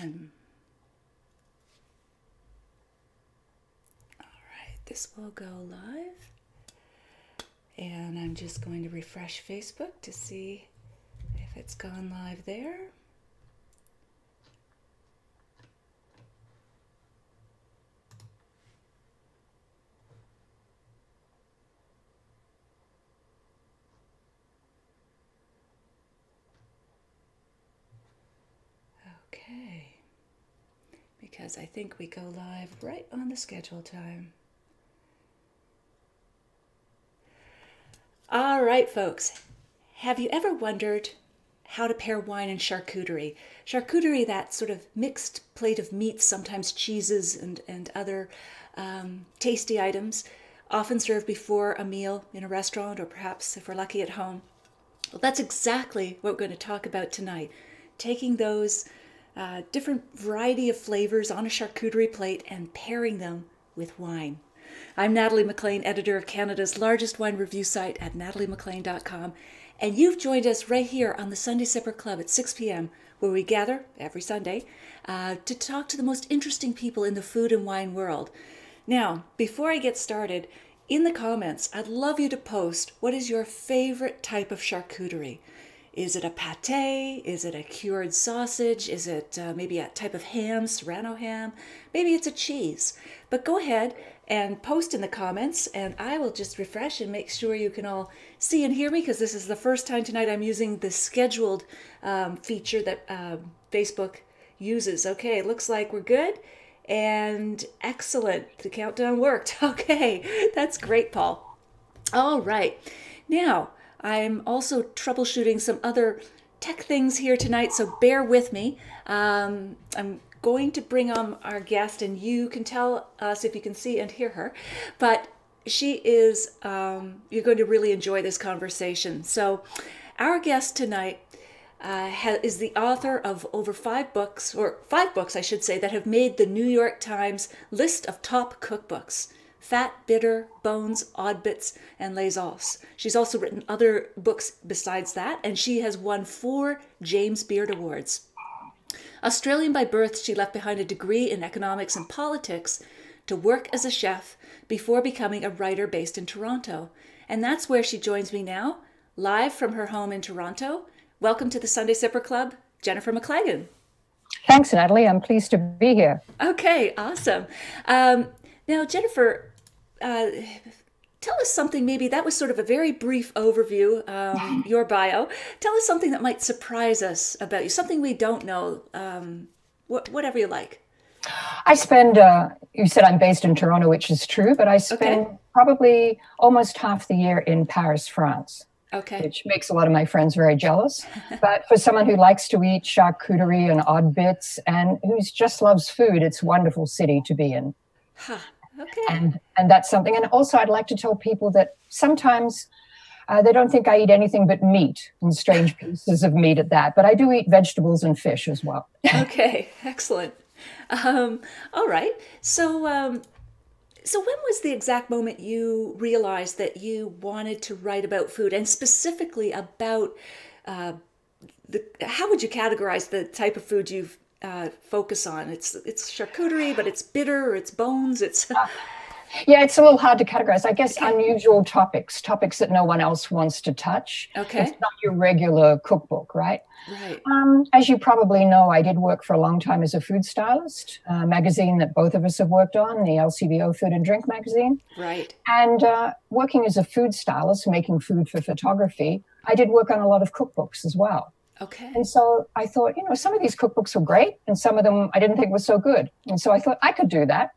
begin. All right, this will go live. And I'm just going to refresh Facebook to see if it's gone live there. Okay, because I think we go live right on the schedule time. All right, folks, have you ever wondered how to pair wine and charcuterie? Charcuterie, that sort of mixed plate of meats, sometimes cheeses and other tasty items, often served before a meal in a restaurant or perhaps, if we're lucky, at home. Well, that's exactly what we're going to talk about tonight, taking those different variety of flavors on a charcuterie plate and pairing them with wine. I'm Natalie McLean, editor of Canada's largest wine review site at nataliemclean.com, and you've joined us right here on the Sunday Sipper Club at 6 p.m., where we gather every Sunday to talk to the most interesting people in the food and wine world. Now, before I get started, in the comments, I'd love you to post what is your favorite type of charcuterie. Is it a pate? Is it a cured sausage? Is it maybe a type of ham, serrano ham? Maybe it's a cheese. But go ahead and post in the comments, and I will just refresh and make sure you can all see and hear me, because this is the first time tonight I'm using the scheduled feature that Facebook uses. Okay, it looks like we're good. And excellent. The countdown worked. Okay, that's great, Paul. All right. Now, I'm also troubleshooting some other tech things here tonight, so bear with me. I'm going to bring on our guest, and you can tell us if you can see and hear her. But she is, you're going to really enjoy this conversation. So our guest tonight is the author of over 5 books, or 5 books, I should say, that have made the New York Times list of top cookbooks. Fat, Bitter, Bones, Odd Bits, and Les Os. She's also written other books besides that, and she has won 4 James Beard Awards. Australian by birth, she left behind a degree in economics and politics to work as a chef before becoming a writer based in Toronto. And that's where she joins me now, live from her home in Toronto. Welcome to the Sunday Sipper Club, Jennifer McLagan. Thanks, Natalie. I'm pleased to be here. Okay, awesome. Now, Jennifer, tell us something, maybe that was sort of a very brief overview, your bio. Tell us something that might surprise us about you, something we don't know, whatever you like. I spend, you said I'm based in Toronto, which is true, but I spend probably almost half the year in Paris, France. Okay. Which makes a lot of my friends very jealous. But for someone who likes to eat charcuterie and odd bits and who just loves food, it's a wonderful city to be in. Huh. Okay. And that's something. And also I'd like to tell people that sometimes they don't think I eat anything but meat, and strange pieces of meat at that. But I do eat vegetables and fish as well. Okay, excellent. All right. So when was the exact moment you realized that you wanted to write about food, and specifically about how would you categorize the type of food you focus on? It's charcuterie, but it's bitter, or it's bones, it's... Yeah, it's a little hard to categorize. I guess unusual topics that no one else wants to touch. Okay. It's not your regular cookbook, right? Right. As you probably know, I did work for a long time as a food stylist, a magazine that both of us have worked on, the LCBO Food and Drink magazine. Right. And working as a food stylist, making food for photography, I did work on a lot of cookbooks as well. Okay. And so I thought, some of these cookbooks were great, and some of them I didn't think were so good. And so I thought I could do that.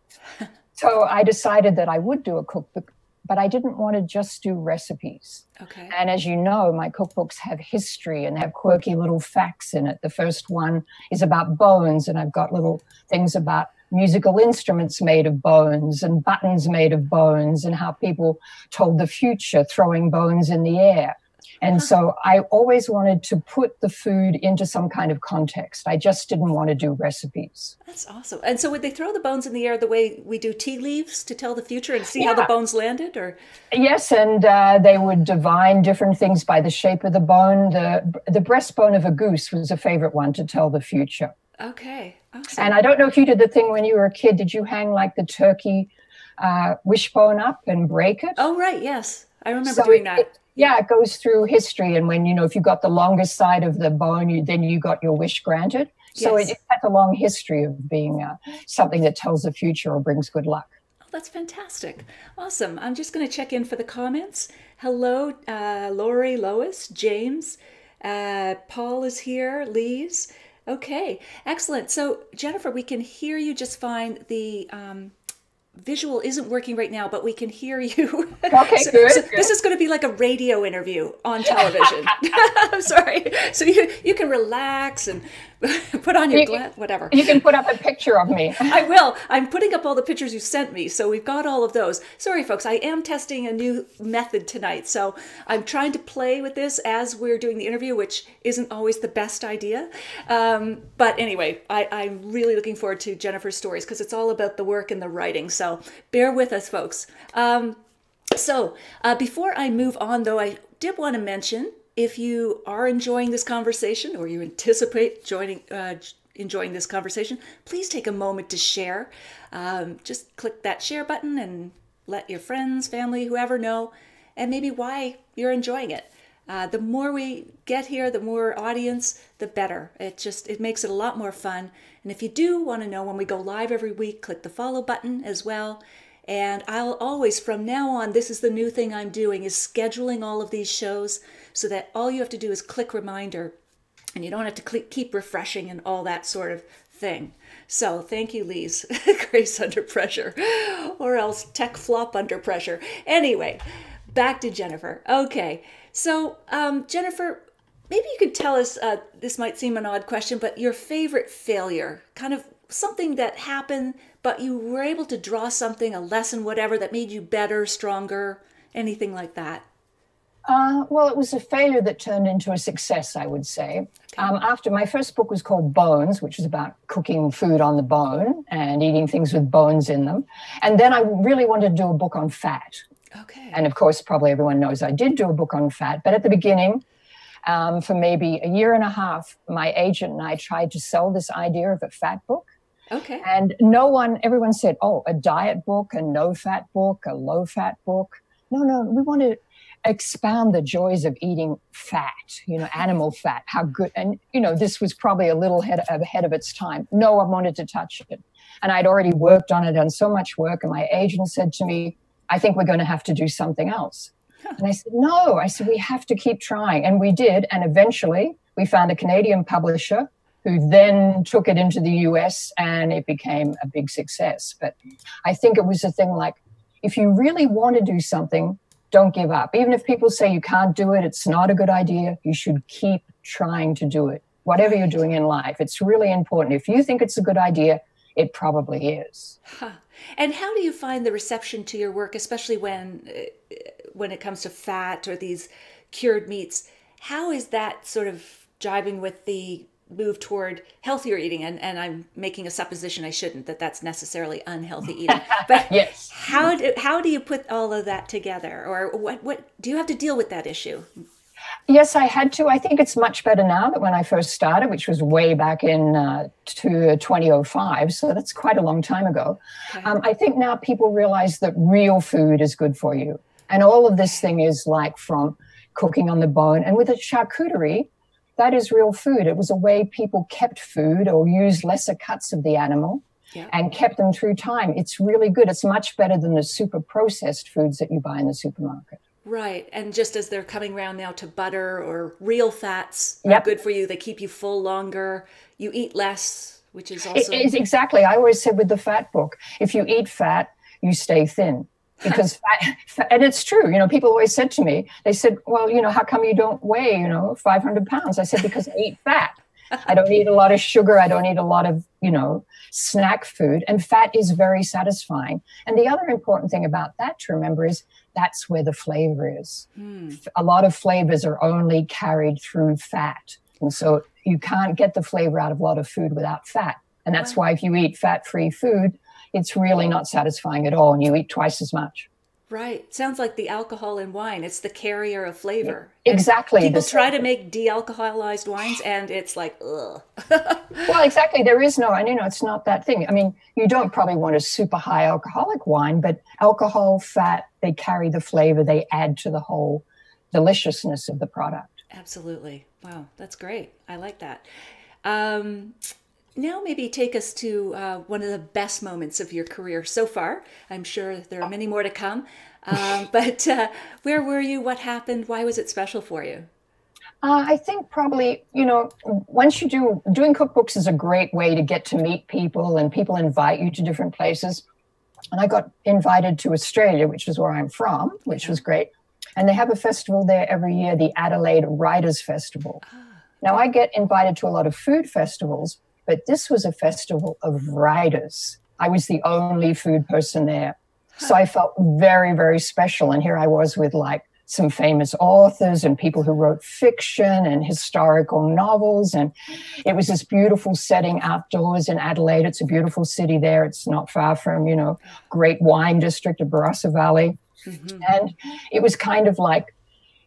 So I decided that I would do a cookbook, but I didn't want to just do recipes. Okay. And as you know, my cookbooks have history and have quirky little facts in it. The first one is about bones, and I've got little things about musical instruments made of bones and buttons made of bones and how people told the future throwing bones in the air. And so I always wanted to put the food into some kind of context. I just didn't want to do recipes. That's awesome. And so would they throw the bones in the air the way we do tea leaves to tell the future and see how the bones landed? Or yes, and they would divine different things by the shape of the bone. The breastbone of a goose was a favorite one to tell the future. Okay. Awesome. And I don't know if you did the thing when you were a kid. Did you hang like the turkey wishbone up and break it? Oh, right. Yes. I remember doing that. It goes through history. And when, if you got the longest side of the bone, then you got your wish granted. So Yes. it has a long history of being something that tells the future or brings good luck. Oh, that's fantastic. Awesome. I'm just going to check in for the comments. Hello, Lori, Lois, James, Paul is here, Lise. Okay, excellent. So Jennifer, we can hear you just fine. The visual isn't working right now, but we can hear you. Okay, so, good, so good. This is going to be like a radio interview on television. I'm sorry. So you can relax and put on your whatever. You can put up a picture of me. I will. I'm putting up all the pictures you sent me, so we've got all of those. Sorry, folks, I am testing a new method tonight, so I'm trying to play with this as we're doing the interview, which isn't always the best idea. But anyway, I'm really looking forward to Jennifer's stories because it's all about the work and the writing, so bear with us, folks. So before I move on, though, I did want to mention, if you are enjoying this conversation or you anticipate enjoying this conversation, please take a moment to share. Just click that share button and let your friends, family, whoever know, and maybe why you're enjoying it. The more we get here, the more audience, the better. It makes it a lot more fun. And if you do want to know when we go live every week, click the follow button as well. And I'll always, from now on, this is the new thing I'm doing, is scheduling all of these shows so that all you have to do is click reminder and you don't have to keep refreshing and all that sort of thing. So thank you, Lise. Grace under pressure, or else tech flop under pressure. Anyway, back to Jennifer. Okay, so Jennifer, maybe you could tell us, this might seem an odd question, but your favorite failure, kind of something that happened, but you were able to draw something, a lesson, whatever, that made you better, stronger, anything like that? Well, it was a failure that turned into a success, I would say. Okay. After my first book was called Bones, which was about cooking food on the bone and eating things with bones in them. And then I really wanted to do a book on fat. Okay. And of course, probably everyone knows I did do a book on fat. But at the beginning, for maybe a year and a half, my agent and I tried to sell this idea of a fat book. Okay. And everyone said, oh, a diet book, a no-fat book, a low-fat book. No, we want to expound the joys of eating fat, animal fat, how good. And, this was probably a little ahead of its time. No one wanted to touch it. And I'd already worked on it, done so much work. And my agent said to me, I think we're going to have to do something else. And I said, no. I said, we have to keep trying. And we did. And eventually we found a Canadian publisher who then took it into the US and it became a big success. But I think it was a thing like, if you really want to do something, don't give up. Even if people say you can't do it, it's not a good idea, you should keep trying to do it. Whatever you're doing in life, it's really important. If you think it's a good idea, it probably is. Huh. And how do you find the reception to your work, especially when it comes to fat or these cured meats? How is that sort of jiving with the move toward healthier eating? And I'm making a supposition, I shouldn't, that's necessarily unhealthy eating. But yes. How do you put all of that together? Or what do you have to deal with that issue? Yes, I had to. I think it's much better now than when I first started, which was way back in 2005. So that's quite a long time ago. Okay. I think now people realize that real food is good for you. And all of this thing is like from cooking on the bone. And with a charcuterie, that is real food. It was a way people kept food or used lesser cuts of the animal and kept them through time. It's really good. It's much better than the super processed foods that you buy in the supermarket. Right. And just as they're coming around now to butter or real fats are good for you, they keep you full longer, you eat less, which is also... Exactly. I always said with the fat book, if you eat fat, you stay thin. Because fat, and it's true, people always said to me, they said, well, how come you don't weigh, 500 pounds? I said, because I eat fat. I don't eat a lot of sugar. I don't eat a lot of, snack food. And fat is very satisfying. And the other important thing about that to remember is that's where the flavor is. A lot of flavors are only carried through fat. And so you can't get the flavor out of a lot of food without fat. And that's why if you eat fat-free food, it's really not satisfying at all, and you eat twice as much. Right. Sounds like the alcohol in wine. It's the carrier of flavor. Exactly. And people try to make de-alcoholized wines, and it's like, ugh. Well, exactly. There is no, and it's not that thing. I mean, you don't probably want a super high alcoholic wine, but alcohol, fat, they carry the flavor, they add to the whole deliciousness of the product. Absolutely. Wow, that's great. I like that. Now maybe take us to one of the best moments of your career so far. I'm sure there are many more to come. But where were you? What happened? Why was it special for you? I think probably, once doing cookbooks is a great way to get to meet people, and people invite you to different places. And I got invited to Australia, which is where I'm from, which was great. And they have a festival there every year, the Adelaide Writers Festival. Now, I get invited to a lot of food festivals, but this was a festival of writers. I was the only food person there. So I felt very, very special. And here I was with like some famous authors and people who wrote fiction and historical novels. And it was this beautiful setting outdoors in Adelaide. It's a beautiful city there. It's not far from, great wine district of Barossa Valley. Mm-hmm. And it was kind of like,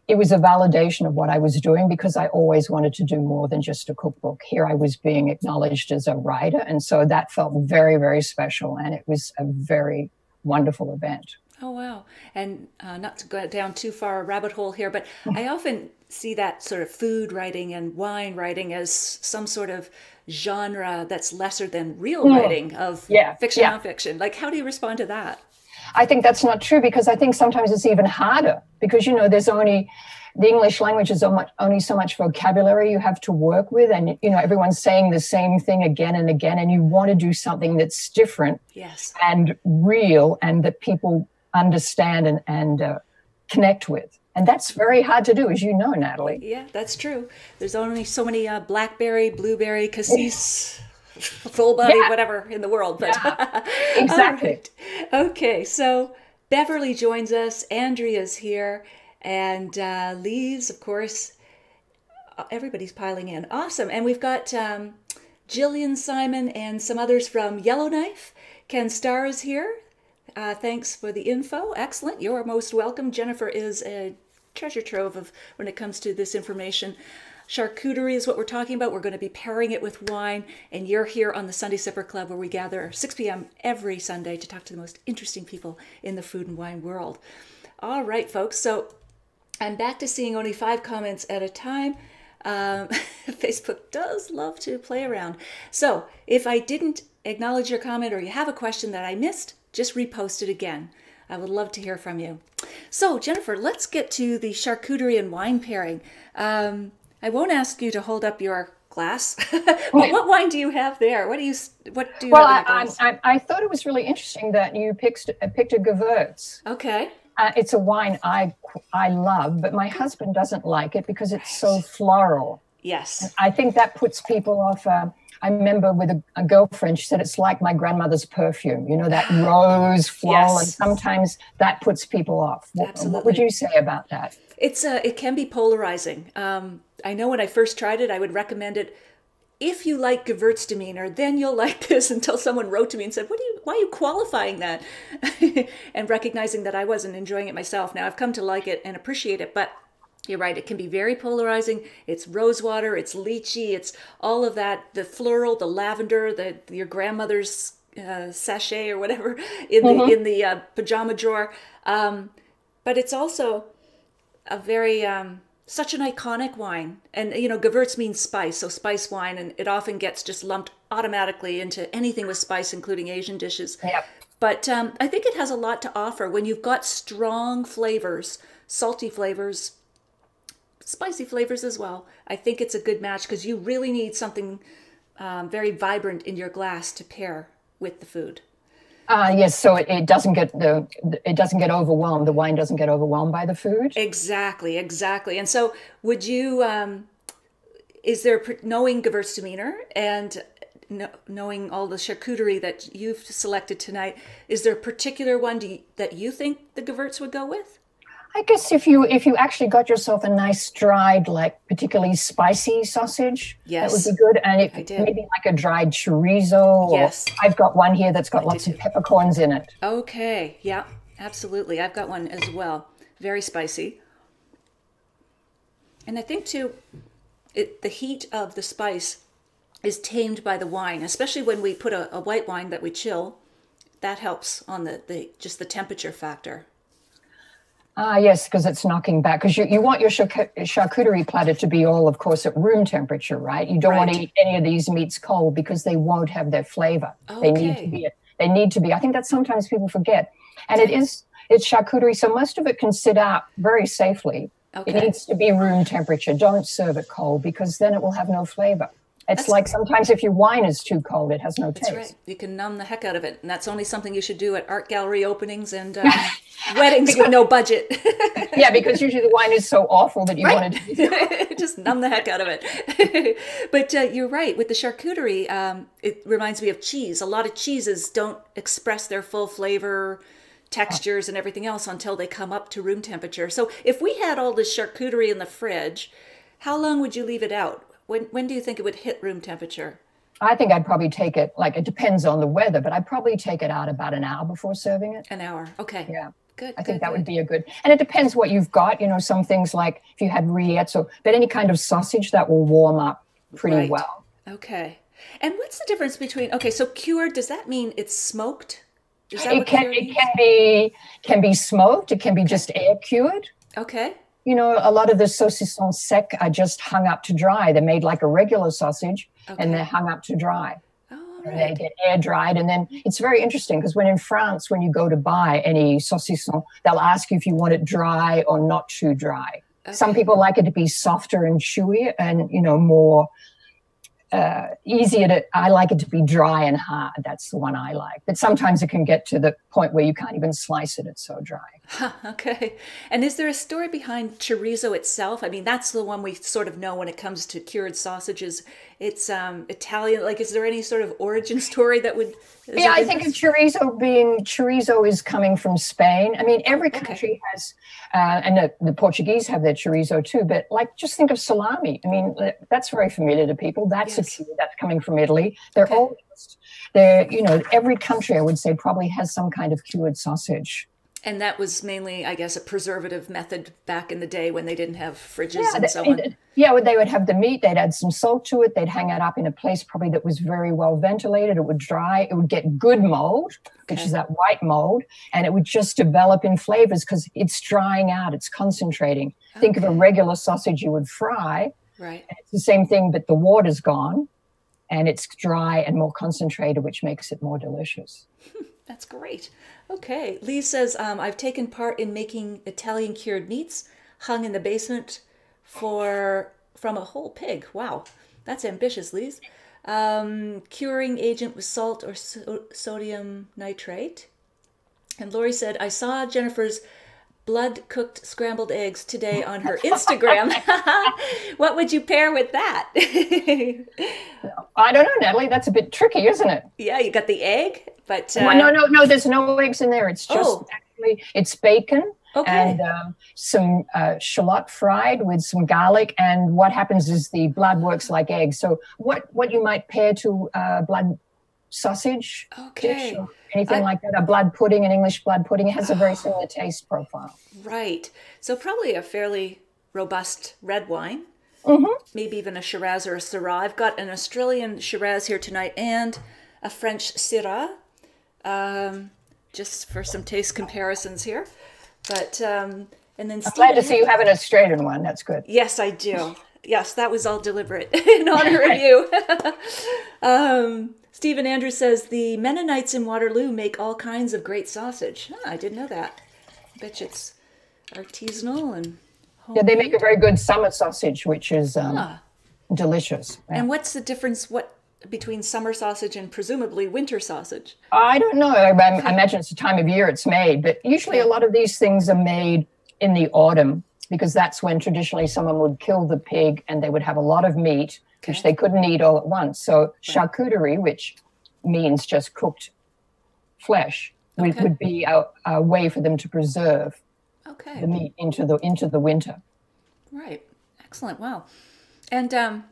it was a validation of what I was doing, because I always wanted to do more than just a cookbook. Here I was being acknowledged as a writer. And so that felt very, very special. And it was a very wonderful event. Oh, wow. And not to go down too far a rabbit hole here, but I often see that sort of food writing and wine writing as some sort of genre that's lesser than real writing of fiction, nonfiction. Like, how do you respond to that? I think that's not true, because I think sometimes it's even harder, because, there's only, the English language is only so much vocabulary you have to work with. And, everyone's saying the same thing again and again, and you want to do something that's different and real and that people understand and connect with. And that's very hard to do, as you know, Natalie. Yeah, that's true. There's only so many blackberry, blueberry, cassis, full body, whatever in the world. But exactly. Right. Okay, so Beverly joins us. Andrea's here. And Lee's, of course. Everybody's piling in. Awesome. And we've got Jillian, Simon, and some others from Yellowknife. Ken Starr is here. Thanks for the info. Excellent. You're most welcome. Jennifer is a treasure trove of when it comes to this information. Charcuterie is what we're talking about. We're going to be pairing it with wine, and you're here on the Sunday Sipper Club, where we gather 6 p.m. every Sunday to talk to the most interesting people in the food and wine world. All right, folks. So I'm back to seeing only 5 comments at a time. Facebook does love to play around. So if I didn't acknowledge your comment, or you have a question that I missed, just repost it again. I would love to hear from you. So Jennifer, let's get to the charcuterie and wine pairing. I won't ask you to hold up your glass. What wine do you have there? What do you have in your glass? I thought it was really interesting that you picked a Gewürz. Okay. It's a wine I love, but my husband doesn't like it because it's so floral. Yes. And I think that puts people off. I remember with a girlfriend, she said it's like my grandmother's perfume, that rose floral, and sometimes that puts people off. Absolutely. What would you say about that? It can be polarizing. I know when I first tried it, I would recommend it. If you like Gewürztraminer, then you'll like this, until someone wrote to me and said, why are you qualifying that? And recognizing that I wasn't enjoying it myself. Now I've come to like it and appreciate it, but you're right, it can be very polarizing. It's rosewater, it's lychee, it's all of that, the floral, the lavender, your grandmother's sachet or whatever in the pajama drawer. But it's also a very such an iconic wine. And Gewürz means spice, so spice wine, and it often gets just lumped automatically into anything with spice, including Asian dishes. Yep. But I think it has a lot to offer when you've got strong flavors, salty flavors, spicy flavors as well. I think it's a good match, because you really need something very vibrant in your glass to pair with the food. Yes, so it doesn't get overwhelmed. The wine doesn't get overwhelmed by the food. Exactly. And so, would you? Is there, knowing Gewürztraminer and knowing all the charcuterie that you've selected tonight, is there a particular one that you think the Gewürz would go with? I guess if you actually got yourself a nice dried, like particularly spicy sausage, that would be good. And maybe like a dried chorizo. Yes. Or I've got one here that's got lots of peppercorns in it. Okay. Yeah, Absolutely. I've got one as well. Very spicy. And I think too, the heat of the spice is tamed by the wine, especially when we put a white wine that we chill. That helps on just the temperature factor. Ah, yes, because it's knocking back. Because you want your charcuterie platter to be all, of course, at room temperature, right? You don't want to eat any of these meats cold because they won't have their flavor. Okay. They need to be. I think that sometimes people forget. And it's charcuterie, so most of it can sit out very safely. Okay. It needs to be room temperature. Don't serve it cold because then it will have no flavor. It's like sometimes if your wine is too cold, it has no taste. That's right. You can numb the heck out of it. And that's only something you should do at art gallery openings and weddings with no budget. Yeah, because usually the wine is so awful that you want to just numb the heck out of it. But you're right. With the charcuterie, it reminds me of cheese. A lot of cheeses don't express their full flavor, textures, and everything else until they come up to room temperature. So if we had all this charcuterie in the fridge, how long would you leave it out? When do you think it would hit room temperature? I think I'd probably take it, like it depends on the weather, but I'd probably take it out about an hour before serving it. An hour. Okay. Yeah. Good. I think that would be a good, and it depends what you've got. You know, some things like if you had rillettes but any kind of sausage that will warm up pretty well. Okay. And what's the difference between, so cured, does that mean it's smoked? Is that it can be smoked. It can be just air cured. Okay. You know, a lot of the saucissons sec are just hung up to dry. They're made like a regular sausage, and they're hung up to dry. Oh, right. They get air dried. And then it's very interesting because in France, when you go to buy any saucisson, they'll ask you if you want it dry or not too dry. Okay. Some people like it to be softer and chewy and, you know, more easier to, I like it to be dry and hard. That's the one I like. But sometimes it can get to the point where you can't even slice it. It's so dry. Okay. And is there a story behind chorizo itself? I mean, that's the one we sort of know when it comes to cured sausages. It's Italian. Like, is there any sort of origin story that would... Yeah, I think of chorizo is coming from Spain. I mean, every country has, and the Portuguese have their chorizo too, but like, just think of salami. I mean, that's very familiar to people. That's that's coming from Italy. You know, every country, I would say, probably has some kind of cured sausage. And that was mainly, I guess, a preservative method back in the day when they didn't have fridges and so on. Yeah, they would have the meat, they'd add some salt to it, they'd hang it up in a place probably that was very well ventilated, it would dry, it would get good mold, which is that white mold, and it would just develop in flavors because it's drying out, it's concentrating. Think of a regular sausage you would fry. Right. And it's the same thing, but the water's gone, and it's dry and more concentrated, which makes it more delicious. That's great. Okay. Lee says, I've taken part in making Italian cured meats hung in the basement from a whole pig. Wow. That's ambitious, Lee. Curing agent with salt or sodium nitrate. And Lori said, I saw Jennifer's blood-cooked scrambled eggs today on her Instagram. What would you pair with that? I don't know, Natalie. That's a bit tricky, isn't it? Yeah, you got the egg, but... No, there's no eggs in there. It's just actually, it's bacon and some shallot fried with some garlic. And what happens is the blood works like eggs. So what you might pair to blood sausage dish or anything like that, a blood pudding, an English blood pudding, it has a very similar taste profile. Right. So probably a fairly robust red wine, maybe even a Shiraz or a Syrah. I've got an Australian Shiraz here tonight and a French Syrah, just for some taste comparisons here. But and then I'm glad to see you have an Australian one. That's good. Yes, I do. Yes, that was all deliberate in honor of you. Stephen Andrews says, the Mennonites in Waterloo make all kinds of great sausage. I didn't know that. I bet you it's artisanal and homemade. Yeah, they make a very good summer sausage, which is delicious. Yeah. And what's the difference between summer sausage and presumably winter sausage? I don't know. I imagine it's the time of year it's made, but usually a lot of these things are made in the autumn because that's when traditionally someone would kill the pig and they would have a lot of meat, which they couldn't eat all at once. So charcuterie, which means just cooked flesh, would be a way for them to preserve the meat into the winter. Right. Excellent. Wow. And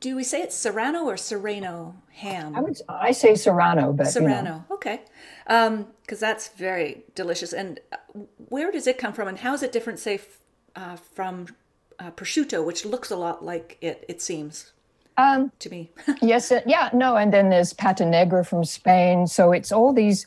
do we say it's Serrano or Serrano ham? I say Serrano, but Serrano, okay. Because that's very delicious. And where does it come from, and how is it different, say, from prosciutto, which looks a lot like it seems to me? Yes, yeah, no, and then there's Pata Negra from Spain. So it's all these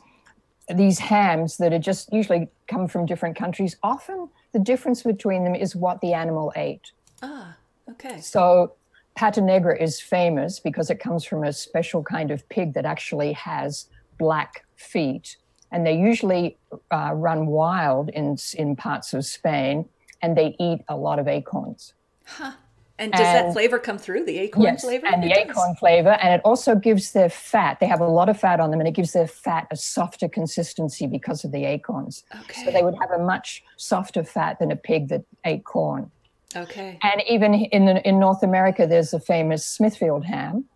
hams that are just usually come from different countries. Often the difference between them is what the animal ate. Ah, okay. So Pata Negra is famous because it comes from a special kind of pig that actually has black feet. And they usually run wild in parts of Spain, and they eat a lot of acorns. Huh. And does that flavor come through, the acorn flavor? And the acorn flavor. And it also gives their fat, they have a lot of fat on them, and it gives their fat a softer consistency because of the acorns. Okay. So they would have a much softer fat than a pig that ate corn. Okay. And even in North America, there's a famous Smithfield ham,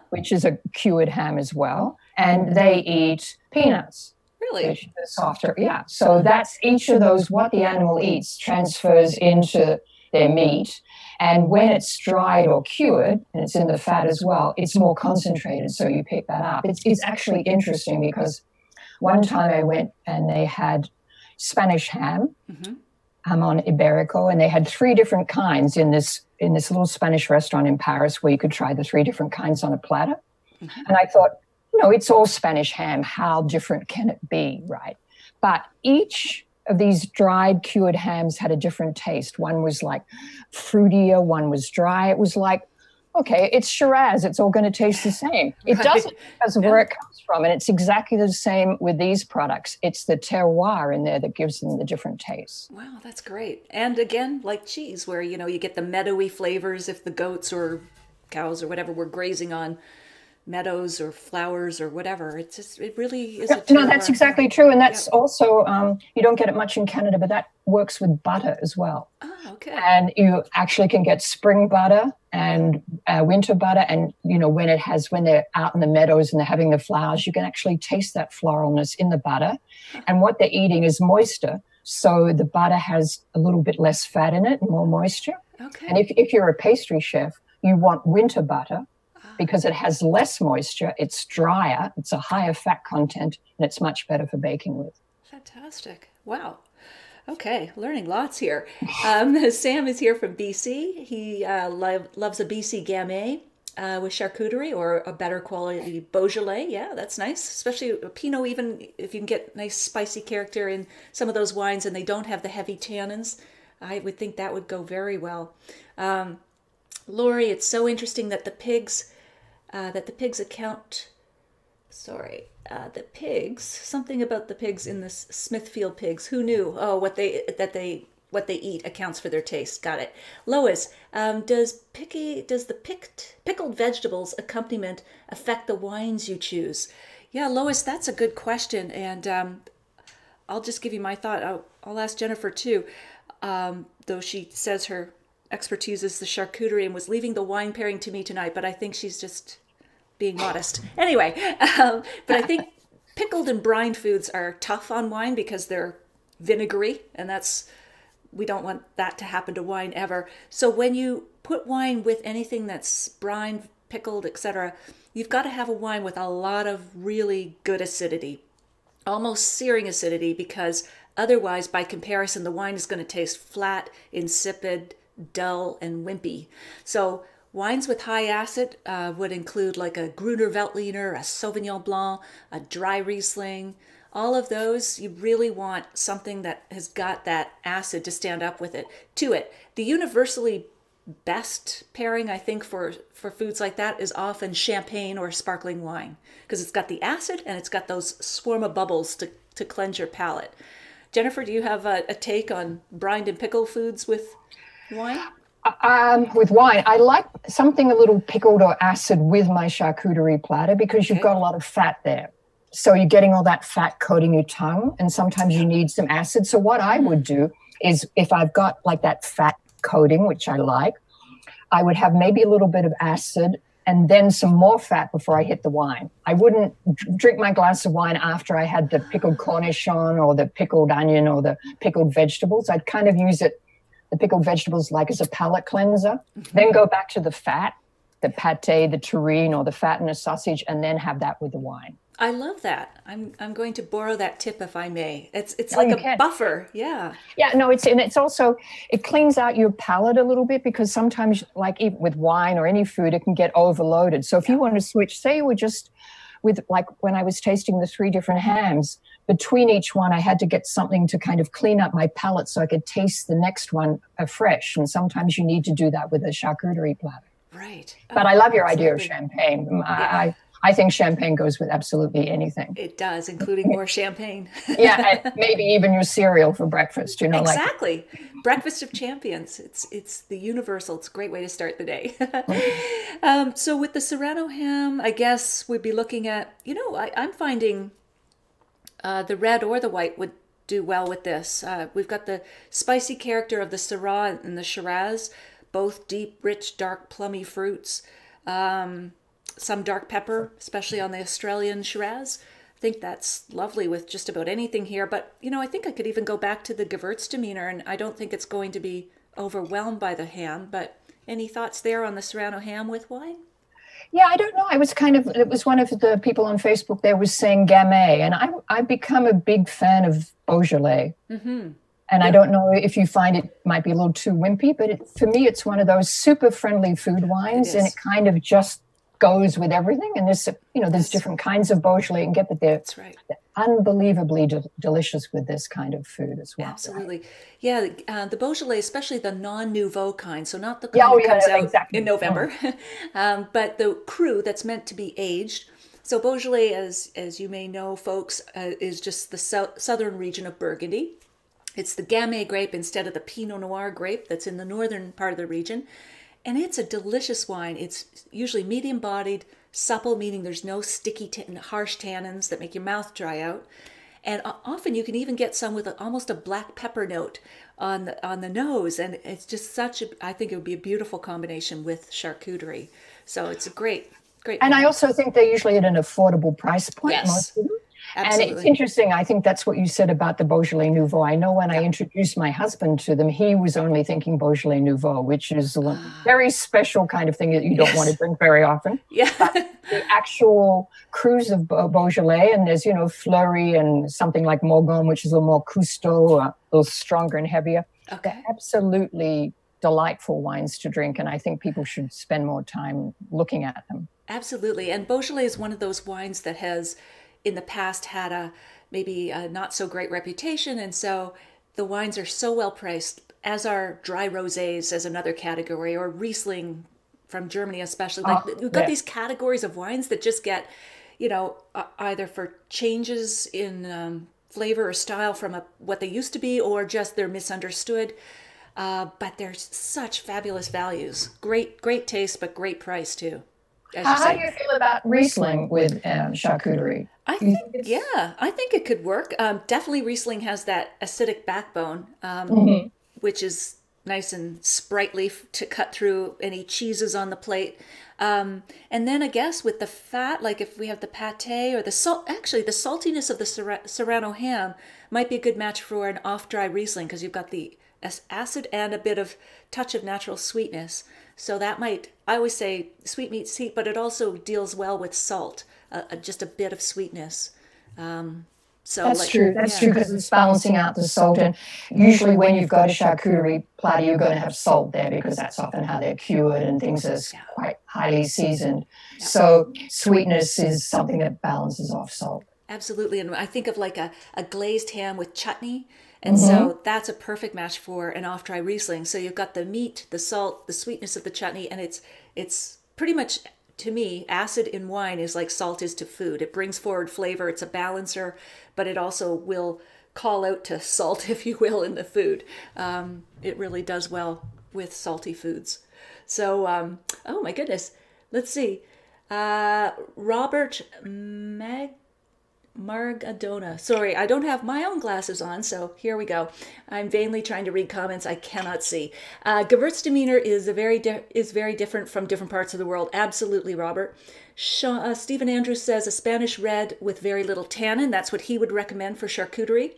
which is a cured ham as well. And they eat peanuts. Really? Which is softer, yeah. So that's each of those, what the animal eats transfers into their meat. And when it's dried or cured, and it's in the fat as well, it's more concentrated, so you pick that up. It's actually interesting because one time I went and they had Spanish ham, on Iberico, and they had 3 different kinds in this little Spanish restaurant in Paris where you could try the 3 different kinds on a platter. And I thought, it's all Spanish ham. How different can it be, right? But each of these dried, cured hams had a different taste. One was like fruitier, one was dry. It was like, okay, it's Shiraz. It's all going to taste the same. It doesn't because of where it comes from. And it's exactly the same with these products. It's the terroir in there that gives them the different tastes. Wow, that's great. And again, like cheese, where, you get the meadowy flavors if the goats or cows or whatever were grazing on meadows or flowers or whatever. It really is a terroir. No, that's exactly true. And that's also, you don't get it much in Canada, but that works with butter as well. Oh, okay. And you actually can get spring butter and winter butter. And, when they're out in the meadows and they're having the flowers, you can actually taste that floralness in the butter. And what they're eating is moisture. So the butter has a little bit less fat in it and more moisture. Okay. And if you're a pastry chef, you want winter butter because it has less moisture, it's drier, it's a higher fat content, and it's much better for baking with. Fantastic. Wow. Okay, learning lots here. Sam is here from BC. He loves a BC Gamay with charcuterie or a better quality Beaujolais. Yeah, that's nice, especially a Pinot, even if you can get nice spicy character in some of those wines and they don't have the heavy tannins. I would think that would go very well. Lori, it's so interesting that the pigs something about the pigs in this Smithfield pigs. Who knew? Oh, what they eat accounts for their taste. Got it. Lois, does the pickled vegetables accompaniment affect the wines you choose? Yeah, Lois, that's a good question, and I'll just give you my thought. I'll ask Jennifer too, though she says her expertise is the charcuterie and was leaving the wine pairing to me tonight, but I think she's just being modest. Anyway, but I think pickled and brined foods are tough on wine because they're vinegary, and we don't want that to happen to wine ever. So when you put wine with anything that's brined, pickled, etc., you've got to have a wine with a lot of really good acidity, almost searing acidity, because otherwise, by comparison, the wine is going to taste flat, insipid, dull, and wimpy. So wines with high acid would include like a Gruner Veltliner, a Sauvignon Blanc, a dry Riesling. All of those, you really want something that has got that acid to stand up with it. The universally best pairing, I think, for foods like that is often champagne or sparkling wine, because it's got the acid and it's got those swarm of bubbles to cleanse your palate. Jennifer, do you have a take on brined and pickled foods with wine? With wine, I like something a little pickled or acid with my charcuterie platter because you've got a lot of fat there. So you're getting all that fat coating your tongue, and sometimes you need some acid. So what I would do is, if I've got like that fat coating, which I like, I would have maybe a little bit of acid and then some more fat before I hit the wine. I wouldn't drink my glass of wine after I had the pickled cornichon or the pickled onion or the pickled vegetables. I'd kind of use the pickled vegetables like as a palate cleanser, then go back to the fat, the pate, the terrine, or the fat in a sausage, and then have that with the wine. I love that. I'm going to borrow that tip if I may. It's Oh, like you a can. buffer. Yeah. Yeah, no, it's also, it cleans out your palate a little bit, because sometimes, like even with wine or any food, it can get overloaded. So if you want to switch, say you were just with, like when I was tasting the 3 different hams, between each one, I had to get something to kind of clean up my palate so I could taste the next one afresh. And sometimes you need to do that with a charcuterie platter. Right. But I love your idea of champagne. Yeah. I think champagne goes with absolutely anything. It does, including more champagne. Yeah, and maybe even your cereal for breakfast, you know. Exactly. Breakfast of champions. It's the universal. It's a great way to start the day. So with the Serrano ham, I guess we'd be looking at, I'm finding the red or the white would do well with this. We've got the spicy character of the Syrah and the Shiraz, both deep, rich, dark, plummy fruits. Some dark pepper, especially on the Australian Shiraz. I think that's lovely with just about anything here. But, I think I could even go back to the Gewürztraminer, and I don't think it's going to be overwhelmed by the ham. But any thoughts there on the Serrano ham with wine? Yeah, I don't know. It was one of the people on Facebook there was saying Gamay, and I've become a big fan of Beaujolais. Mm-hmm. And I don't know if you find it might be a little too wimpy, but for me, it's one of those super friendly food wines, and it kind of just goes with everything. And there's different kinds of Beaujolais you can get, but they're unbelievably delicious with this kind of food as well. Absolutely. Right? Yeah, the Beaujolais, especially the non-Nouveau kind, so not the kind that comes out in November, but the cru that's meant to be aged. So Beaujolais, as you may know, folks, is just the southern region of Burgundy. It's the Gamay grape instead of the Pinot Noir grape that's in the northern part of the region. And it's a delicious wine. It's usually medium-bodied, supple, meaning there's no sticky, harsh tannins that make your mouth dry out. And often you can even get some with almost a black pepper note on the nose. And it's just I think it would be a beautiful combination with charcuterie. So it's a great and wine. I also think they're usually at an affordable price point. Yes. Most of them. Absolutely. And it's interesting. I think that's what you said about the Beaujolais Nouveau. I know when I introduced my husband to them, he was only thinking Beaujolais Nouveau, which is a very special kind of thing that you don't want to drink very often. Yeah. But the actual crus of Beaujolais, and there's, Fleury and something like Morgon, which is a little more Cousteau, a little stronger and heavier. Okay. They're absolutely delightful wines to drink, and I think people should spend more time looking at them. Absolutely. And Beaujolais is one of those wines that has in the past had maybe a not so great reputation, and so the wines are so well priced, as are dry rosés as another category, or Riesling from Germany especially. We've got these categories of wines that just get, either for changes in flavor or style from what they used to be, or just they're misunderstood. But there's such fabulous values. Great taste, but great price too. How do you feel about Riesling with charcuterie? I think it could work. Definitely Riesling has that acidic backbone, which is nice and sprightly to cut through any cheeses on the plate. And then I guess with the fat, like if we have the pate or the salt, actually the saltiness of the Serrano ham might be a good match for an off-dry Riesling, because you've got the acid and a bit of touch of natural sweetness. So that might, I always say sweet meets heat, but it also deals well with salt, just a bit of sweetness. So that's true. That's true, because it's balancing out the salt. And usually when you've got a charcuterie platter, you're going to have salt there, because that's often how they're cured and things are quite highly seasoned. Yeah. So sweetness is something that balances off salt. Absolutely. And I think of like a glazed ham with chutney. And so that's a perfect match for an off-dry Riesling. So you've got the meat, the salt, the sweetness of the chutney, and it's pretty much, to me, acid in wine is like salt is to food. It brings forward flavor. It's a balancer, but it also will call out to salt, if you will, in the food. It really does well with salty foods. So, oh my goodness. Let's see. Robert Margadona. Sorry, I don't have my own glasses on, so here we go. I'm vainly trying to read comments I cannot see. Gewürztraminer is very different from different parts of the world. Absolutely, Robert. Stephen Andrews says a Spanish red with very little tannin. That's what he would recommend for charcuterie.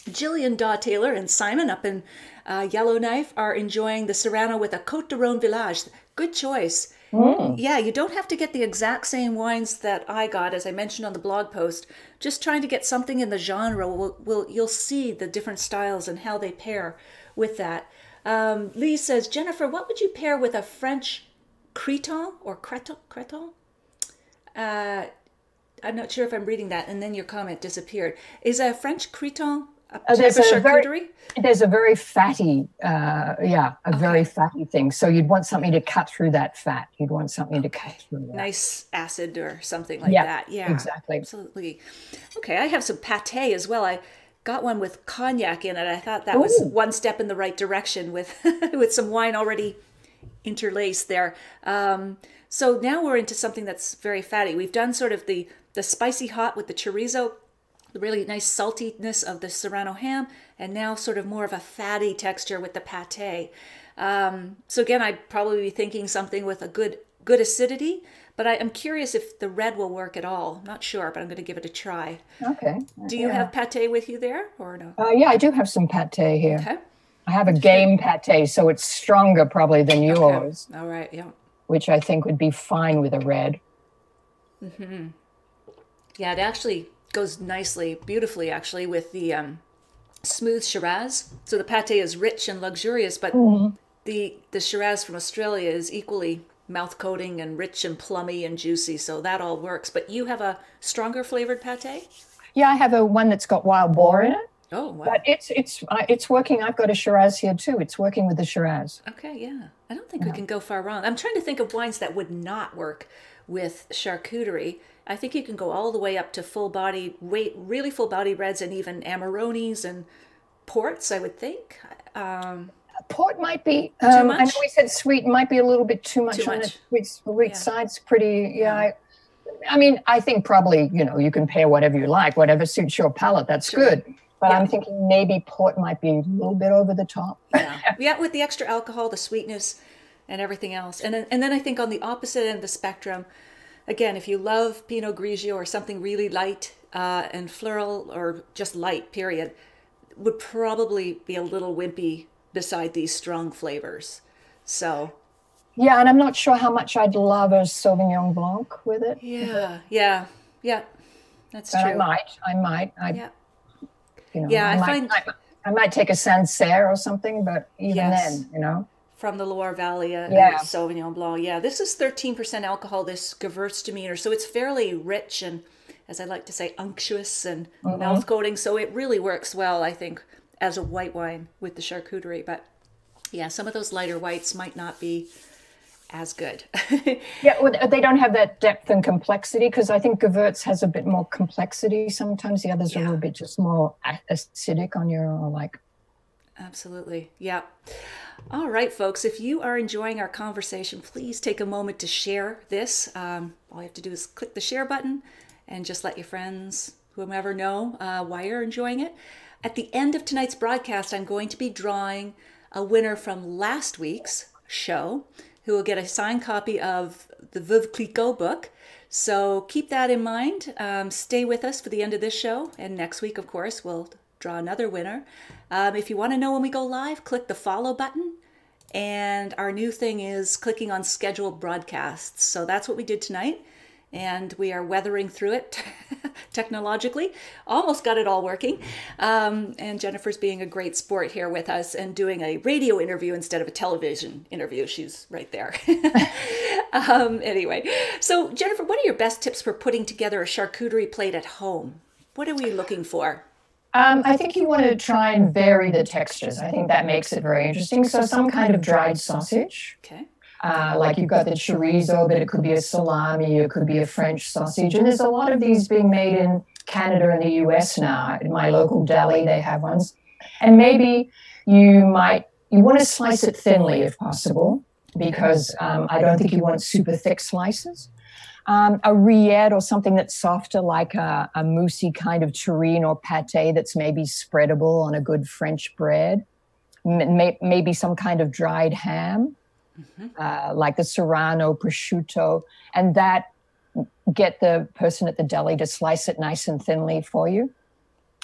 Jillian Daw Taylor and Simon up in Yellowknife are enjoying the Serrano with a Côte de Rhône Village. Good choice. Yeah, you don't have to get the exact same wines that I got, as I mentioned on the blog post. Just trying to get something in the genre, you'll see the different styles and how they pair with that. Lee says, Jennifer, what would you pair with a French Creton or Creton? I'm not sure if I'm reading that, and then your comment disappeared. Is a French Creton a type of charcuterie? There's a very fatty, very fatty thing. So you'd want something to cut through that fat. You'd want something to cut through that. Nice acid or something like that. Yeah, exactly. Absolutely. Okay, I have some pate as well. I got one with cognac in it. I thought that was one step in the right direction with with some wine already interlaced there. So now we're into something that's very fatty. We've done sort of the spicy hot with the chorizo, the really nice saltiness of the Serrano ham, and now sort of more of a fatty texture with the pate. So again, I'd probably be thinking something with a good acidity, but I'm curious if the red will work at all. I'm not sure, but I'm going to give it a try. Okay. Do you have pate with you there or no? Yeah, I do have some pate here. Okay. I have a game pate, so it's stronger probably than yours. Okay. All right, yeah. Which I think would be fine with a red. Mm-hmm. Yeah, it actually goes nicely, beautifully actually, with the smooth Shiraz. So the pate is rich and luxurious, but the Shiraz from Australia is equally mouth-coating and rich and plummy and juicy, so that all works. But you have a stronger flavored pate? Yeah, I have one that's got wild boar in it. Oh, wow. But it's working. I've got a Shiraz here too. It's working with the Shiraz. Okay, yeah. I don't think we can go far wrong. I'm trying to think of wines that would not work with charcuterie. I think you can go all the way up to really full body reds and even Amarones and ports, I would think. Port might be, too much? I know we said sweet might be a little bit too much on the sweet side's pretty, I mean, I think probably, you can pair whatever you like, whatever suits your palate, that's good. But I'm thinking maybe port might be a little bit over the top. Yeah, with the extra alcohol, the sweetness, and everything else. And then I think on the opposite end of the spectrum, again, if you love Pinot Grigio or something really light and floral or just light, period, would probably be a little wimpy beside these strong flavors. So... yeah, and I'm not sure how much I'd love a Sauvignon Blanc with it. Yeah. That's true. I might. I might take a Sancerre or something, but even then, From the Loire Valley, Sauvignon Blanc. Yeah, this is 13% alcohol, this Gewürztraminer. So it's fairly rich and, as I like to say, unctuous and mouth-coating. So it really works well, I think, as a white wine with the charcuterie. But yeah, some of those lighter whites might not be as good. Well, they don't have that depth and complexity, because I think Gewürz has a bit more complexity sometimes. The others are a little bit just more acidic on your, Absolutely. Yeah. All right, folks, if you are enjoying our conversation, please take a moment to share this. All you have to do is click the share button and just let your friends, whomever, know why you're enjoying it. At the end of tonight's broadcast, I'm going to be drawing a winner from last week's show who will get a signed copy of the Veuve Clicquot book. So keep that in mind. Stay with us for the end of this show. And next week, of course, we'll draw another winner. If you want to know when we go live, click the follow button. And our new thing is clicking on scheduled broadcasts. So that's what we did tonight. And we are weathering through it technologically. Almost got it all working. And Jennifer's being a great sport here with us and doing a radio interview instead of a television interview. She's right there. Anyway, so Jennifer, what are your best tips for putting together a charcuterie plate at home? What are we looking for? I think you want to try and vary the textures. I think that makes it very interesting. So some kind of dried sausage. Okay. Like you've got the chorizo, but it could be a salami, it could be a French sausage. And there's a lot of these being made in Canada and the US now. In my local deli, they have ones. And maybe you want to slice it thinly if possible, because I don't think you want super thick slices. A rillette or something that's softer, like a moussey kind of terrine or pate that's maybe spreadable on a good French bread. Maybe some kind of dried ham. Like the Serrano, prosciutto, and that get the person at the deli to slice it nice and thinly for you.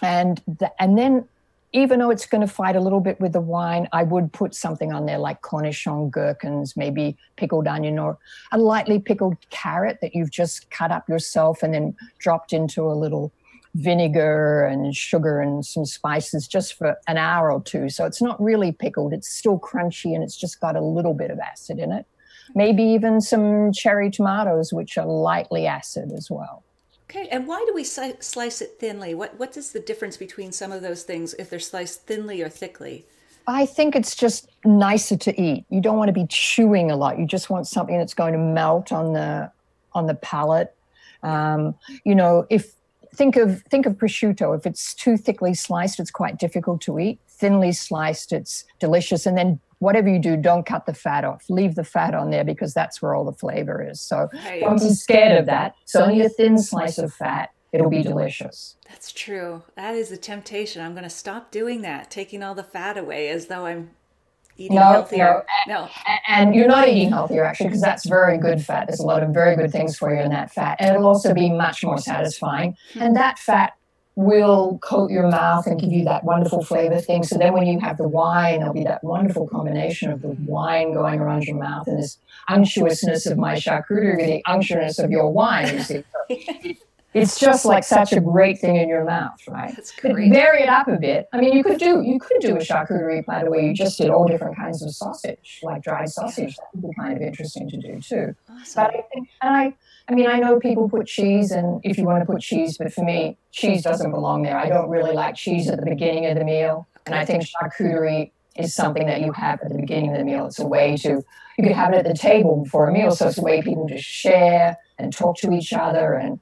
And then even though it's going to fight a little bit with the wine, I would put something on there like cornichon gherkins, maybe pickled onion, or a lightly pickled carrot that you've just cut up yourself and then dropped into a little vinegar and sugar and some spices just for an hour or two. So it's not really pickled. It's still crunchy and it's just got a little bit of acid in it. Maybe even some cherry tomatoes, which are lightly acid as well. Okay, and why do we slice it thinly? What is the difference between some of those things if they're sliced thinly or thickly? I think it's just nicer to eat. You don't want to be chewing a lot. You just want something that's going to melt on the palate. You know, think of prosciutto. If it's too thickly sliced, it's quite difficult to eat. Thinly sliced, it's delicious. And then whatever you do, don't cut the fat off. Leave the fat on there because that's where all the flavor is. So don't be scared of that. It's only a thin slice of fat. It'll be delicious. That's true. That is a temptation. I'm going to stop doing that, taking all the fat away as though I'm eating healthier. No. And you're not eating healthier, actually, because that's very good fat. There's a lot of very good things for you in that fat. And it'll also be much more satisfying. And that fat will coat your mouth and give you that wonderful flavor thing. So then when you have the wine, there'll be that wonderful combination of the wine going around your mouth and this unctuousness of my charcuterie, the unctuousness of your wine. You see. It's just like such a great thing in your mouth, right? That's great. But vary it up a bit. I mean, you could do a charcuterie platter where you just did all different kinds of sausage, like dried sausage. That would be kind of interesting to do too. Awesome. But I think, I mean, I know people put cheese, and if you want to put cheese, but for me, cheese doesn't belong there. I don't really like cheese at the beginning of the meal, and I think charcuterie is something that you have at the beginning of the meal. It's a way to, you could have it at the table before a meal, so it's a way people to share and talk to each other and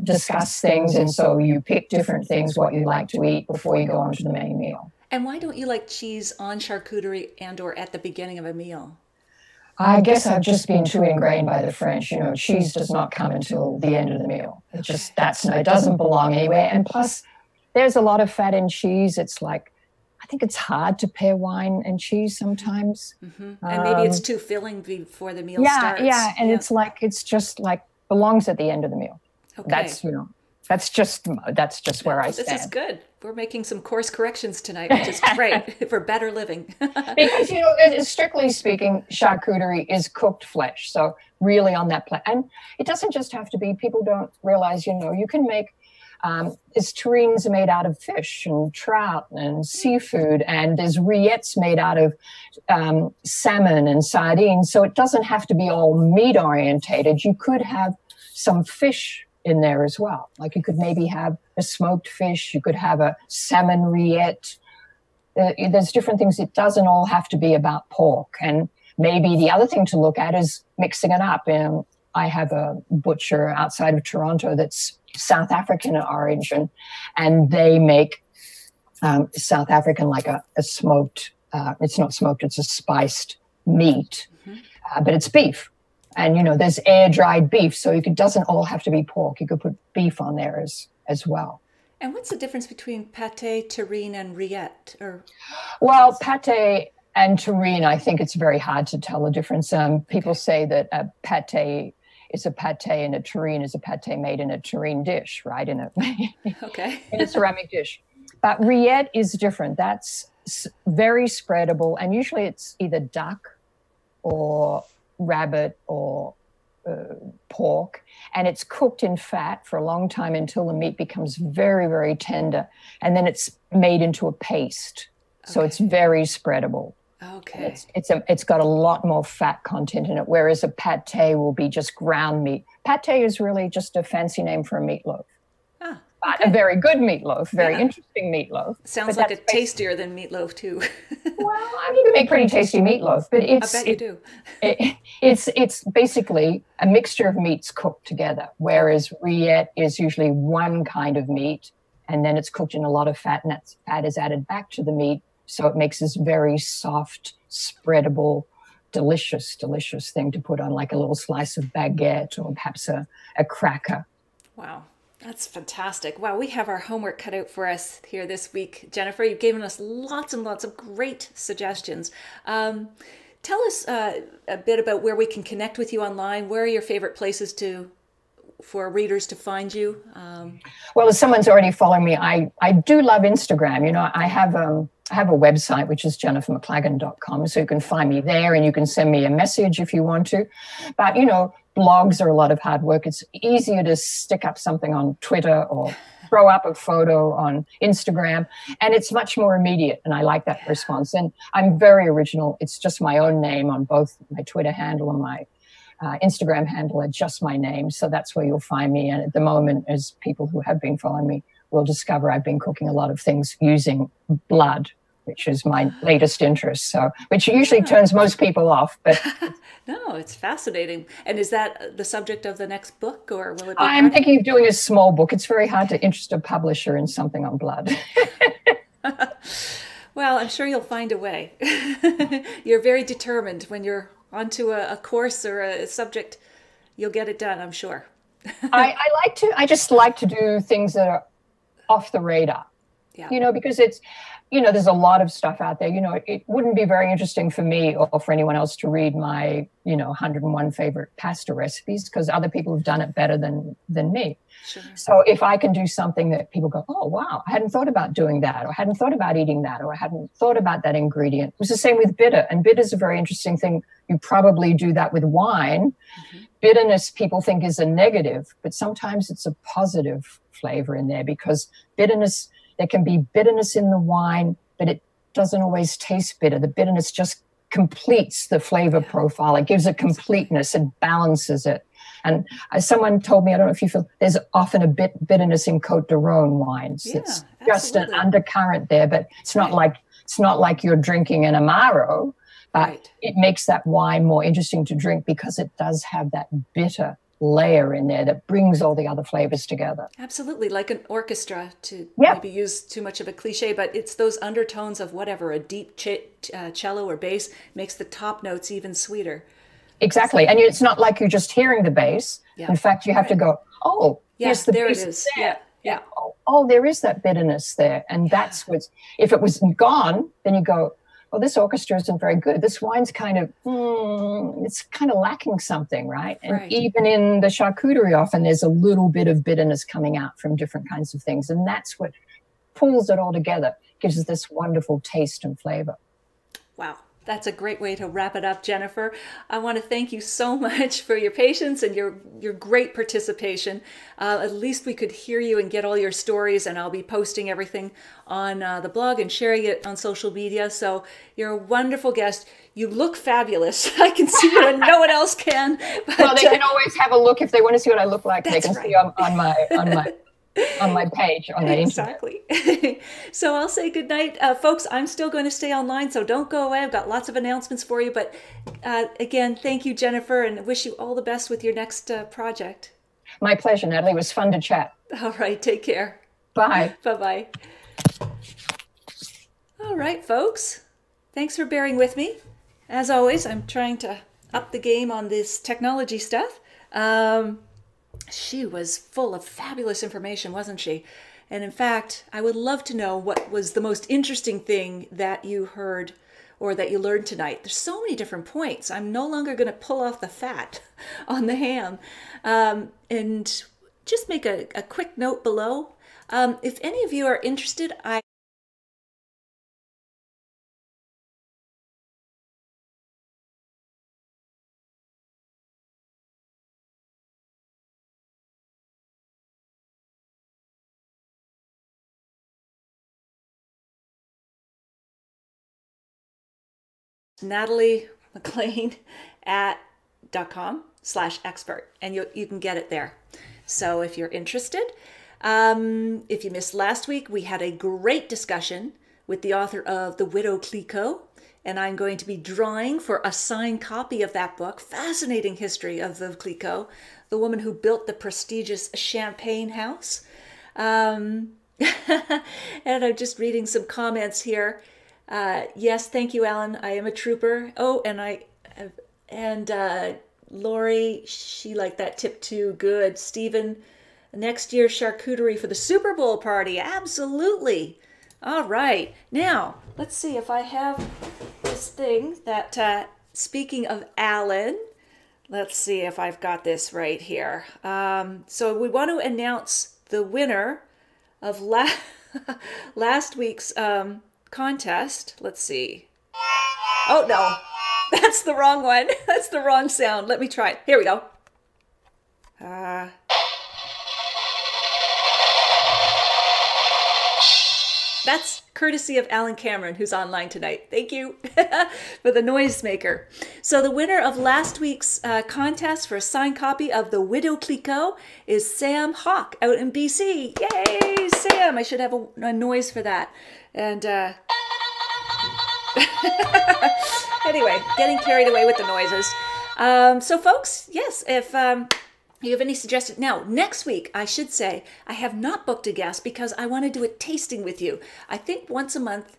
discuss things. And so you pick different things, what you like to eat before you go on to the main meal. And why don't you like cheese on charcuterie and or at the beginning of a meal? I guess I've just been too ingrained by the French. You know, cheese does not come until the end of the meal. It just, it doesn't belong anywhere. And plus, there's a lot of fat in cheese. It's like, I think it's hard to pair wine and cheese sometimes. Mm-hmm. And maybe it's too filling before the meal starts. Yeah, and it's just like belongs at the end of the meal. Okay. That's just where I stand. This is good. We're making some course corrections tonight, which is great for better living. Because, you know, strictly speaking, charcuterie is cooked flesh. So really on that plate. And it doesn't just have to be, people don't realize, you know, you can make, terrines made out of fish and trout and seafood. And there's rillettes made out of salmon and sardines. So it doesn't have to be all meat orientated. You could have some fish in there as well. Like you could maybe have a smoked fish, you could have a salmon rillette. There's different things. It doesn't all have to be about pork. And maybe the other thing to look at is mixing it up. I have a butcher outside of Toronto that's South African origin, and they make South African like a smoked, it's not smoked, it's a spiced meat, but it's beef. And, you know, there's air-dried beef, so it doesn't all have to be pork. You could put beef on there as well. And what's the difference between pate, terrine, and rillette? Well, pate and terrine, I think it's very hard to tell the difference. People say that a pate is a pate and a terrine is a pate made in a terrine dish, right? In a ceramic dish. But rillette is different. That's very spreadable, and usually it's either duck or rabbit or pork, and it's cooked in fat for a long time until the meat becomes very, very tender, and then it's made into a paste. So it's very spreadable. Okay. It's got a lot more fat content in it, whereas a pate will be just ground meat. Pate is really just a fancy name for a meatloaf. A very good meatloaf, very interesting meatloaf. Sounds like it's tastier than meatloaf too. Well, I mean, you can make pretty tasty meatloaf, but I bet you do. It's basically a mixture of meats cooked together, whereas rillette is usually one kind of meat, and then it's cooked in a lot of fat, and that fat is added back to the meat, so it makes this very soft, spreadable, delicious thing to put on like a little slice of baguette or perhaps a cracker. Wow. That's fantastic. Wow, we have our homework cut out for us here this week. Jennifer, you've given us lots and lots of great suggestions. Tell us a bit about where we can connect with you online. Where are your favorite places for readers to find you? Well, as someone's already following me, I do love Instagram. You know, I have a website, which is jennifermcclagan.com. So you can find me there and you can send me a message if you want to. But, you know, blogs are a lot of hard work. It's easier to stick up something on Twitter or throw up a photo on Instagram. And it's much more immediate. And I like that response. And I'm very original. It's just my own name on both my Twitter handle and my Instagram handle are just my name. So that's where you'll find me. And at the moment, as people who have been following me will discover, I've been cooking a lot of things using blood, which is my latest interest. So, which usually turns most people off, but no, it's fascinating. And is that the subject of the next book, or will it be? I'm thinking of doing a small book. It's very hard to interest a publisher in something on blood. Well, I'm sure you'll find a way. You're very determined. When you're onto a course or a subject, you'll get it done, I'm sure. I just like to do things that are off the radar. Yeah. You know, because it's, you know, there's a lot of stuff out there. You know, it wouldn't be very interesting for me or for anyone else to read my, you know, 101 favorite pasta recipes, because other people have done it better than me. Sure. So if I can do something that people go, oh, wow, I hadn't thought about doing that, or I hadn't thought about eating that, or I hadn't thought about that ingredient. It was the same with bitter. And bitter is a very interesting thing. You probably do that with wine. Mm-hmm. Bitterness, people think, is a negative, but sometimes it's a positive flavor in there, because bitterness, there can be bitterness in the wine, but it doesn't always taste bitter. The bitterness just completes the flavor profile. It gives it completeness. It balances it. And someone told me, I don't know if you feel, there's often a bit bitterness in Côte d'Aron wines. Yeah, it's just an undercurrent there, but it's not like you're drinking an Amaro, but it makes that wine more interesting to drink because it does have that bitter layer in there that brings all the other flavors together. Absolutely, like an orchestra, to maybe use too much of a cliche, but it's those undertones of whatever, a deep cello or bass makes the top notes even sweeter. Exactly, and it's not like you're just hearing the bass. Yeah. In fact, you have to go, oh, yes, the there bass it is. there. Yeah. Oh, there is that bitterness there, and that's what's. If it was gone, then you go, well, this orchestra isn't very good. This wine's kind of, it's kind of lacking something, right? And even in the charcuterie, often there's a little bit of bitterness coming out from different kinds of things, and that's what pulls it all together, gives us this wonderful taste and flavor. Wow. That's a great way to wrap it up, Jennifer. I want to thank you so much for your patience and your great participation. At least we could hear you and get all your stories, and I'll be posting everything on the blog and sharing it on social media. So you're a wonderful guest. You look fabulous. I can see you and no one else can. But, well, they can always have a look if they want to see what I look like. They can see on my page on the internet. Exactly. So I'll say good night. Folks, I'm still going to stay online, so don't go away. I've got lots of announcements for you. But again, thank you, Jennifer, and wish you all the best with your next project. My pleasure, Natalie. It was fun to chat. All right. Take care. Bye. Bye-bye. All right, folks. Thanks for bearing with me. As always, I'm trying to up the game on this technology stuff. She was full of fabulous information, wasn't she? And in fact, I would love to know what was the most interesting thing that you heard or that you learned tonight. There's so many different points. I'm no longer going to pull off the fat on the ham. And just make a quick note below. If any of you are interested, nataliemcclain.com/expert, and you can get it there. So if you're interested, if you missed last week, we had a great discussion with the author of The Widow Clicquot, and I'm going to be drawing for a signed copy of that book. Fascinating history of Veuve Clicquot, the woman who built the prestigious Champagne house. And I'm just reading some comments here. Yes, thank you, Alan. I am a trooper. Oh, and Lori, she liked that tip too. Good. Stephen, next year charcuterie for the Super Bowl party. Absolutely. All right. Now, let's see if I have this thing that, speaking of Alan, Let's see if I've got this right here. So we want to announce the winner of last week's contest. Let's see. Oh, no. That's the wrong one. That's the wrong sound. Let me try it. Here we go. That's courtesy of Alan Cameron, who's online tonight. Thank you for the noisemaker. So the winner of last week's contest for a signed copy of The Widow Clicquot is Sam Hawk out in BC. Yay, Sam! I should have a noise for that. And anyway, getting carried away with the noises. So folks, yes, if you have any suggestions? Now, next week, I should say, I have not booked a guest because I want to do a tasting with you. I think once a month,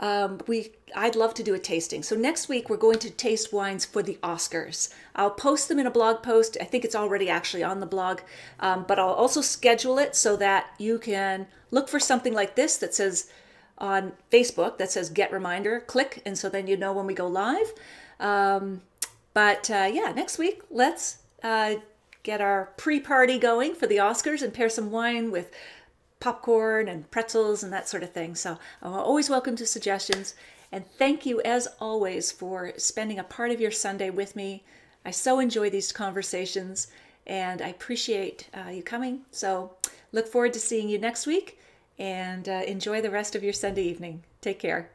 I'd love to do a tasting. So next week, we're going to taste wines for the Oscars. I'll post them in a blog post. I think it's already actually on the blog, but I'll also schedule it so that you can look for something like this that says on Facebook that says Get Reminder, click, and so then you know when we go live. Yeah, next week, let's get our pre-party going for the Oscars and pair some wine with popcorn and pretzels and that sort of thing. So I'm always welcome to suggestions. And thank you, as always, for spending a part of your Sunday with me. I so enjoy these conversations, and I appreciate you coming. So look forward to seeing you next week, and enjoy the rest of your Sunday evening. Take care.